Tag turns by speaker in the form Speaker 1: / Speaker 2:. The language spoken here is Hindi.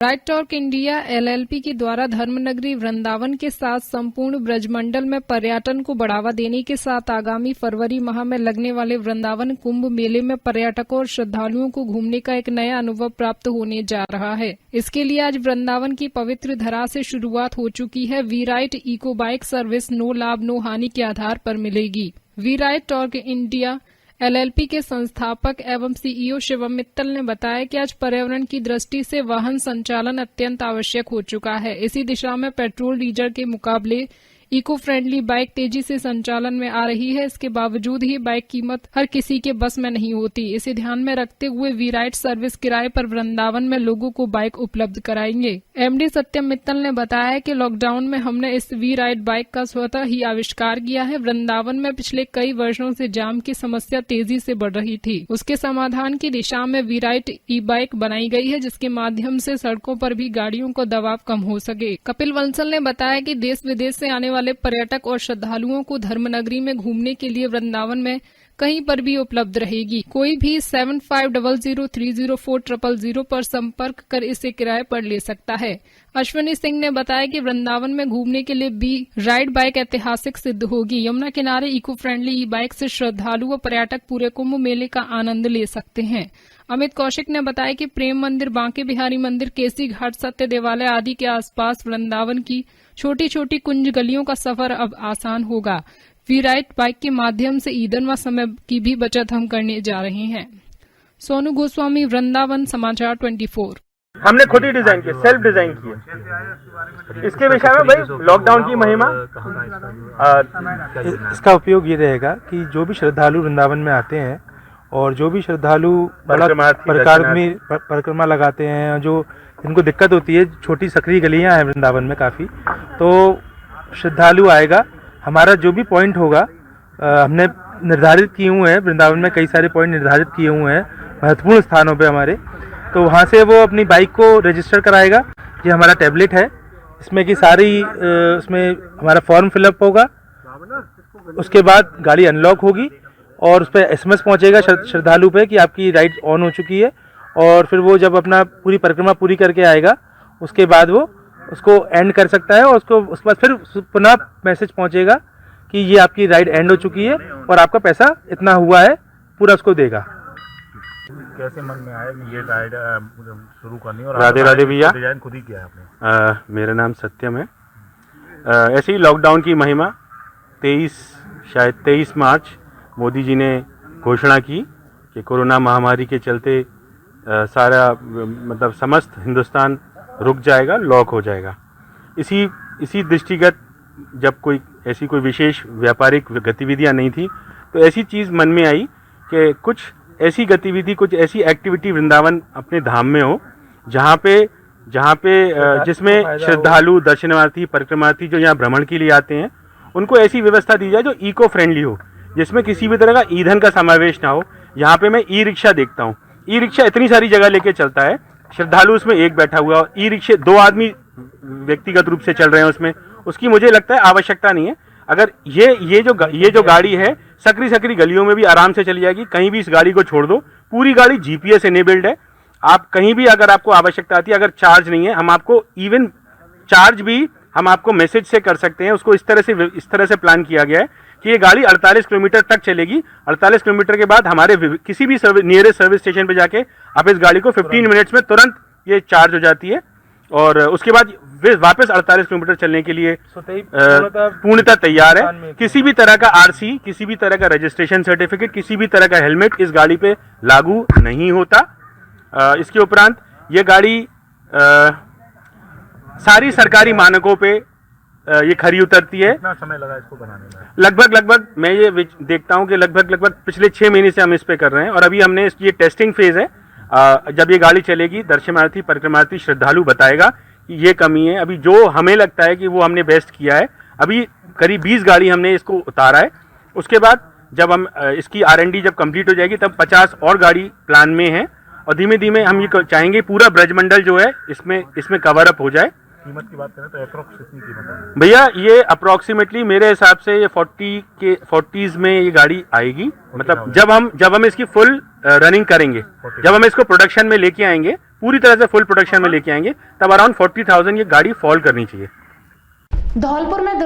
Speaker 1: राइट टॉर्क इंडिया एलएलपी के द्वारा धर्मनगरी वृंदावन के साथ संपूर्ण ब्रजमंडल में पर्यटन को बढ़ावा देने के साथ आगामी फरवरी माह में लगने वाले वृंदावन कुंभ मेले में पर्यटकों और श्रद्धालुओं को घूमने का एक नया अनुभव प्राप्त होने जा रहा है। इसके लिए आज वृंदावन की पवित्र धरा से शुरुआत हो चुकी है। We ride eco bike service no लाभ नो हानि के आधार पर मिलेगी। We ride torque India LLP के संस्थापक एवं सीईओ शिवम मित्तल ने बताया कि आज पर्यावरण की दृष्टि से वाहन संचालन अत्यंत आवश्यक हो चुका है। इसी दिशा में पेट्रोल डीजल के मुकाबले इको फ्रेंडली बाइक तेजी से संचालन में आ रही है। इसके बावजूद ही बाइक कीमत हर किसी के बस में नहीं होती। इसे ध्यान में रखते हुए वी राइट सर्विस किराए पर वृंदावन में लोगों को बाइक उपलब्ध कराएंगे। एमडी सत्यम मित्तल ने बताया कि लॉकडाउन में हमने इस वी राइट बाइक का स्वतः ही आविष्कार किया है। वृंदावन में पिछले कई वर्षों से जाम की समस्या तेजी से बढ़ रही थी। उसके समाधान की दिशा में वी राइट ई बाइक बनाई गई है, जिसके माध्यम से सड़कों पर भी गाड़ियों का दबाव कम हो सके। कपिल वंसल ने बताया कि देश विदेश से आने वाले पर्यटक और श्रद्धालुओं को धर्मनगरी में घूमने के लिए वृंदावन में कहीं पर भी उपलब्ध रहेगी। कोई भी 7500304000 पर संपर्क कर इसे किराए पर ले सकता है। अश्विनी सिंह ने बताया कि वृंदावन में घूमने के लिए बी राइड बाइक ऐतिहासिक सिद्ध होगी। यमुना किनारे इको फ्रेंडली ई बाइक से श्रद्धालु व पर्यटक पूरे कुंभ मेले का आनंद ले सकते हैं। अमित कौशिक ने बताया कि प्रेम मंदिर, बांके बिहारी मंदिर, केसी घाट, सत्य देवालय आदि के आसपास वृंदावन की छोटी छोटी कुंज गलियों का सफर अब आसान होगा। वी राइट बाइक के माध्यम से ईंधन व समय की भी बचत हम करने जा रहे हैं। सोनू गोस्वामी, वृंदावन समाचार 24।
Speaker 2: हमने खुद ही डिजाइन किया, सेल्फ डिजाइन किया। इसके विषय में भाई लॉकडाउन की महिमा,
Speaker 3: इसका उपयोग ये रहेगा कि जो भी श्रद्धालु वृंदावन में आते हैं और जो भी श्रद्धालु परिक्रमा लगाते हैं, जो जिनको दिक्कत होती है, छोटी सकरी गलियां हैं वृंदावन में काफ़ी, तो श्रद्धालु आएगा। हमारा जो भी पॉइंट होगा हमने निर्धारित किए हुए हैं। वृंदावन में कई सारे पॉइंट निर्धारित किए हुए हैं महत्वपूर्ण स्थानों पे हमारे, तो वहाँ से वो अपनी बाइक को रजिस्टर कराएगा। ये हमारा टैबलेट है, इसमें कि सारी उसमें हमारा फॉर्म फिलअप होगा। उसके बाद गाड़ी अनलॉक होगी और उस पर एसएमएस पहुँचेगा श्रद्धालु पे कि आपकी राइड ऑन हो चुकी है। और फिर वो जब अपना पूरी परिक्रमा पूरी करके आएगा, उसके बाद वो उसको एंड कर सकता है और उसके बाद फिर पुनः मैसेज पहुंचेगा कि ये आपकी राइड एंड हो चुकी है और आपका पैसा इतना हुआ है, पूरा उसको देगा।
Speaker 4: कैसे मन में आया कि ये राइड शुरू करनी और
Speaker 2: राधे राधे भैया,
Speaker 4: डिजाइन खुद ही किया है आपने?
Speaker 2: मेरा नाम सत्यम है। ऐसे ही लॉकडाउन की महिमा 23 मार्च मोदी जी ने घोषणा की कि कोरोना महामारी के चलते सारा मतलब समस्त हिंदुस्तान रुक जाएगा, लॉक हो जाएगा। इसी दृष्टिगत जब ऐसी कोई विशेष व्यापारिक गतिविधियां नहीं थी, तो ऐसी चीज़ मन में आई कि कुछ ऐसी गतिविधि, कुछ ऐसी एक्टिविटी वृंदावन अपने धाम में हो, जहाँ पे जिसमें श्रद्धालु, दर्शनार्थी, परिक्रमार्थी जो यहाँ भ्रमण के लिए आते हैं, उनको ऐसी व्यवस्था दी जाए जो इको फ्रेंडली हो, जिसमें किसी भी तरह का ईंधन का समावेश ना हो। यहाँ पे मैं ई रिक्शा देखता हूँ, ई रिक्शा इतनी सारी जगह लेके चलता है, श्रद्धालु उसमें एक बैठा हुआ, और ई रिक्शे 2 आदमी व्यक्तिगत रूप से चल रहे हैं उसमें, उसकी मुझे लगता है आवश्यकता नहीं है। अगर ये जो गाड़ी है सकरी गलियों में भी आराम से चली जाएगी। कहीं भी इस गाड़ी को छोड़ दो, पूरी गाड़ी जीपीएस एनेबल्ड है। आप कहीं भी अगर आपको आवश्यकता आती है, अगर चार्ज नहीं है, हम आपको इवन चार्ज भी हम आपको मैसेज से कर सकते हैं। उसको इस तरह से प्लान किया गया है कि ये गाड़ी 48 किलोमीटर तक चलेगी। 48 किलोमीटर के बाद हमारे किसी भी नियरेस्ट सर्विस स्टेशन पे जाके आप इस गाड़ी को 15 मिनट्स में तुरंत ये चार्ज हो जाती है, और उसके बाद वापस 48 किलोमीटर चलने के लिए पूर्णतः तैयार है। किसी भी तरह का आरसी, किसी भी तरह का रजिस्ट्रेशन सर्टिफिकेट, किसी भी तरह का हेलमेट इस गाड़ी पे लागू नहीं होता। इसके उपरांत ये गाड़ी सारी सरकारी मानकों पे ये खरी उतरती है।
Speaker 4: कितना समय लगा इसको बनाने में?
Speaker 2: लगभग मैं ये देखता हूँ कि लगभग पिछले 6 महीने से हम इस पे कर रहे हैं, और अभी हमने ये टेस्टिंग फेज है। जब ये गाड़ी चलेगी, दर्शनार्थी, परिक्रमार्थी, श्रद्धालु बताएगा कि ये कमी है। अभी जो हमें लगता है कि वो हमने बेस्ट किया है, अभी करीब 20 गाड़ी हमने इसको उतारा है। उसके बाद जब हम इसकी R&D जब कंप्लीट हो जाएगी, तब 50 और गाड़ी प्लान में है, और धीमे धीमे हम ये चाहेंगे पूरा ब्रजमंडल जो है इसमें कवर अप हो जाए।
Speaker 4: कीमत की बात करें तो अप्रोक्स कितनी कीमत है
Speaker 2: भैया? ये अप्रोक्सीमेटली मेरे हिसाब से ये 40s में ये गाड़ी आएगी। मतलब जब हम इसकी फुल रनिंग करेंगे, जब हम इसको प्रोडक्शन में लेके आएंगे, पूरी तरह से फुल प्रोडक्शन में लेके आएंगे, तब अराउंड 40,000 ये गाड़ी फॉल करनी चाहिए।
Speaker 5: धौलपुर में